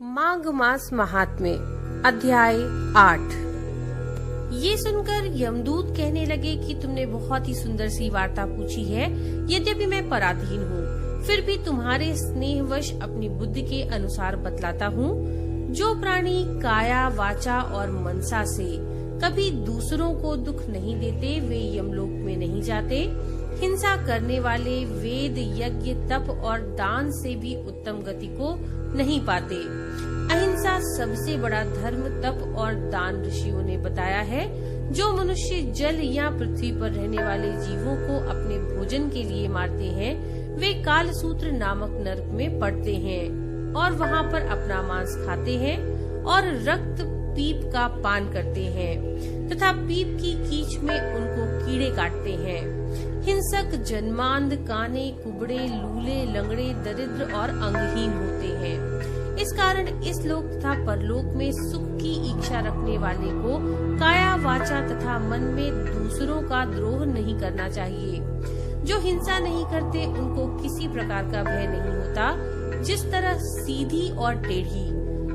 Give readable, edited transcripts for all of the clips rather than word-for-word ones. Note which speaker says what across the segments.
Speaker 1: माघ मास महात्म्य अध्याय 8। ये सुनकर यमदूत कहने लगे कि तुमने बहुत ही सुंदर सी वार्ता पूछी है। यद्यपि मैं पराधीन हूँ, फिर भी तुम्हारे स्नेहवश अपनी बुद्धि के अनुसार बतलाता हूँ। जो प्राणी काया, वाचा और मनसा से कभी दूसरों को दुख नहीं देते, वे यमलोक में नहीं जाते। हिंसा करने वाले वेद, यज्ञ, तप और दान से भी उत्तम गति को नहीं पाते। अहिंसा सबसे बड़ा धर्म, तप और दान ऋषियों ने बताया है। जो मनुष्य जल या पृथ्वी पर रहने वाले जीवों को अपने भोजन के लिए मारते हैं, वे कालसूत्र नामक नरक में पड़ते हैं और वहाँ पर अपना मांस खाते हैं और रक्त पीप का पान करते हैं तथा पीप की कीच में उनको कीड़े काटते हैं। हिंसक जन्मांध, काने, कुबड़े, लूले, लंगड़े, दरिद्र और अंगहीन होते हैं। इस कारण इस लोक तथा परलोक में सुख की इच्छा रखने वाले को काया, वाचा तथा मन में दूसरों का द्रोह नहीं करना चाहिए। जो हिंसा नहीं करते, उनको किसी प्रकार का भय नहीं होता। जिस तरह सीधी और टेढ़ी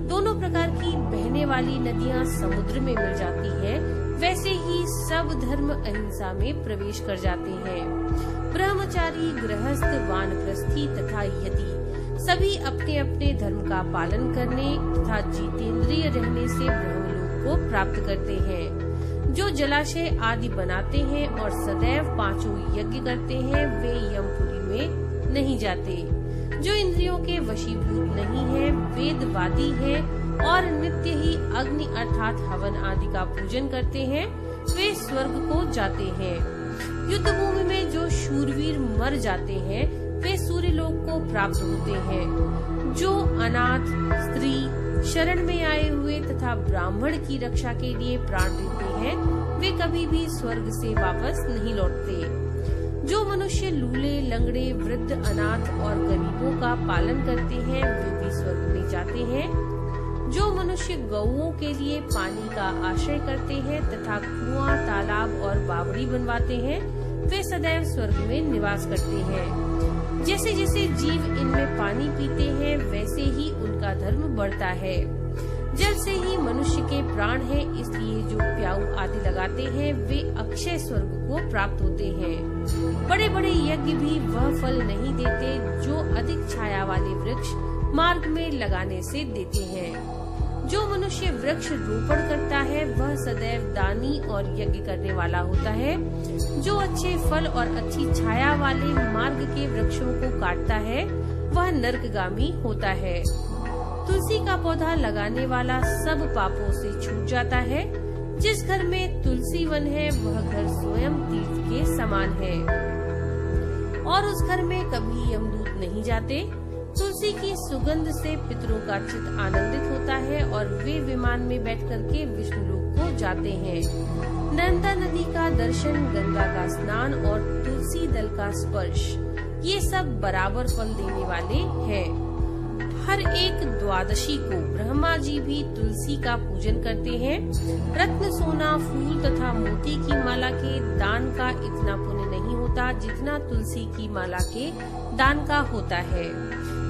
Speaker 1: दोनों प्रकार की बहने वाली नदियाँ समुद्र में मिल जाती है, वैसे ही सब धर्म अहिंसा में प्रवेश कर जाते हैं। ब्रह्मचारी, गृहस्थ, वानप्रस्थी तथा यति सभी अपने अपने धर्म का पालन करने तथा जितेंद्रिय रहने से ब्रह्मलोक को प्राप्त करते हैं। जो जलाशय आदि बनाते हैं और सदैव पांचों यज्ञ करते हैं, वे यमपुरी में नहीं जाते। जो इंद्रियों के वशीभूत नहीं है, वेदवादी है और नित्य ही अग्नि अर्थात हवन आदि का पूजन करते हैं, वे स्वर्ग को जाते हैं। युद्ध भूमि में जो शूरवीर मर जाते हैं, वे सूर्यलोक को प्राप्त होते हैं। जो अनाथ, स्त्री, शरण में आए हुए तथा ब्राह्मण की रक्षा के लिए प्राण देते हैं, वे कभी भी स्वर्ग से वापस नहीं लौटते। जो मनुष्य लूले, लंगड़े, वृद्ध, अनाथ और गरीबों का पालन करते हैं, वे भी स्वर्ग में जाते हैं। जो मनुष्य गौओं के लिए पानी का आश्रय करते हैं तथा कुआं, तालाब और बावड़ी बनवाते हैं, वे सदैव स्वर्ग में निवास करते हैं। जैसे जैसे जीव इनमें पानी पीते हैं, वैसे ही उनका धर्म बढ़ता है। जल से ही मनुष्य के प्राण है, इसलिए जो प्याऊ आदि लगाते हैं, वे अक्षय स्वर्ग को प्राप्त होते हैं। बड़े बड़े यज्ञ भी वह फल नहीं देते जो अधिक छाया वाले वृक्ष मार्ग में लगाने से देते हैं। जो मनुष्य वृक्ष रोपण करता है, वह सदैव दानी और यज्ञ करने वाला होता है। जो अच्छे फल और अच्छी छाया वाले मार्ग के वृक्षों को काटता है, वह नरकगामी होता है। तुलसी का पौधा लगाने वाला सब पापों से छूट जाता है। जिस घर में तुलसी वन है, वह घर स्वयं तीर्थ के समान है और उस घर में कभी यमदूत नहीं जाते। तुलसी की सुगंध से पितरों का चित्त आनंदित होता है और वे विमान में बैठ करके विष्णुलोक को जाते हैं। नर्मदा नदी का दर्शन, गंगा का स्नान और तुलसी दल का स्पर्श, ये सब बराबर फल देने वाले हैं। हर एक द्वादशी को ब्रह्मा जी भी तुलसी का पूजन करते हैं। रत्न, सोना, फूल तथा मोती की माला के दान का इतना पुण्य नहीं होता जितना तुलसी की माला के दान का होता है।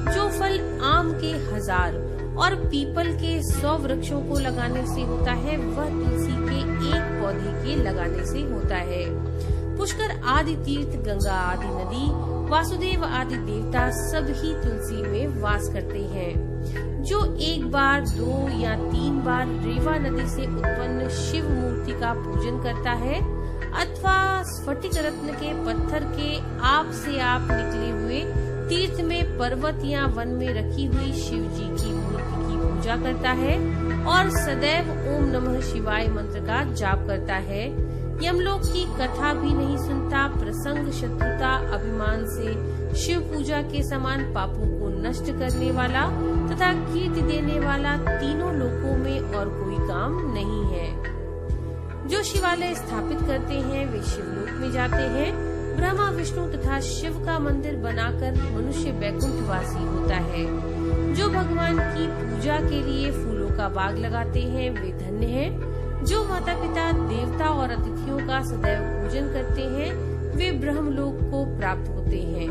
Speaker 1: जो फल आम के 1000 और पीपल के 100 वृक्षों को लगाने से होता है, वह तुलसी के एक पौधे के लगाने से होता है। पुष्कर आदि तीर्थ, गंगा आदि नदी, वासुदेव आदि देवता सब ही तुलसी में वास करते हैं। जो एक बार, 2 या 3 बार रेवा नदी से उत्पन्न शिव मूर्ति का पूजन करता है अथवा स्फटिक रत्न के पत्थर के आप से आप निकले हुए तीर्थ में, पर्वत या वन में रखी हुई शिव जी की मूर्ति की पूजा करता है और सदैव ओम नमः शिवाय मंत्र का जाप करता है, यमलोक की कथा भी नहीं सुनता, प्रसंग, शत्रुता, अभिमान से शिव पूजा के समान पापों को नष्ट करने वाला तथा कीर्ति देने वाला तीनों लोकों में और कोई काम नहीं है। जो शिवालय स्थापित करते हैं, वे शिवलोक में जाते हैं। ब्रह्मा, विष्णु तथा शिव का मंदिर बनाकर मनुष्य वैकुंठवासी होता है। जो भगवान की पूजा के लिए फूलों का बाग लगाते हैं, वे धन्य हैं। जो माता पिता, देवता और अतिथियों का सदैव पूजन करते हैं, वे ब्रह्मलोक को प्राप्त होते हैं।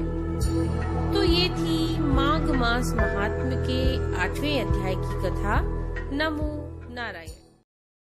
Speaker 1: तो ये थी माघ मास महात्म्य के 8वें अध्याय की कथा। नमो नारायण।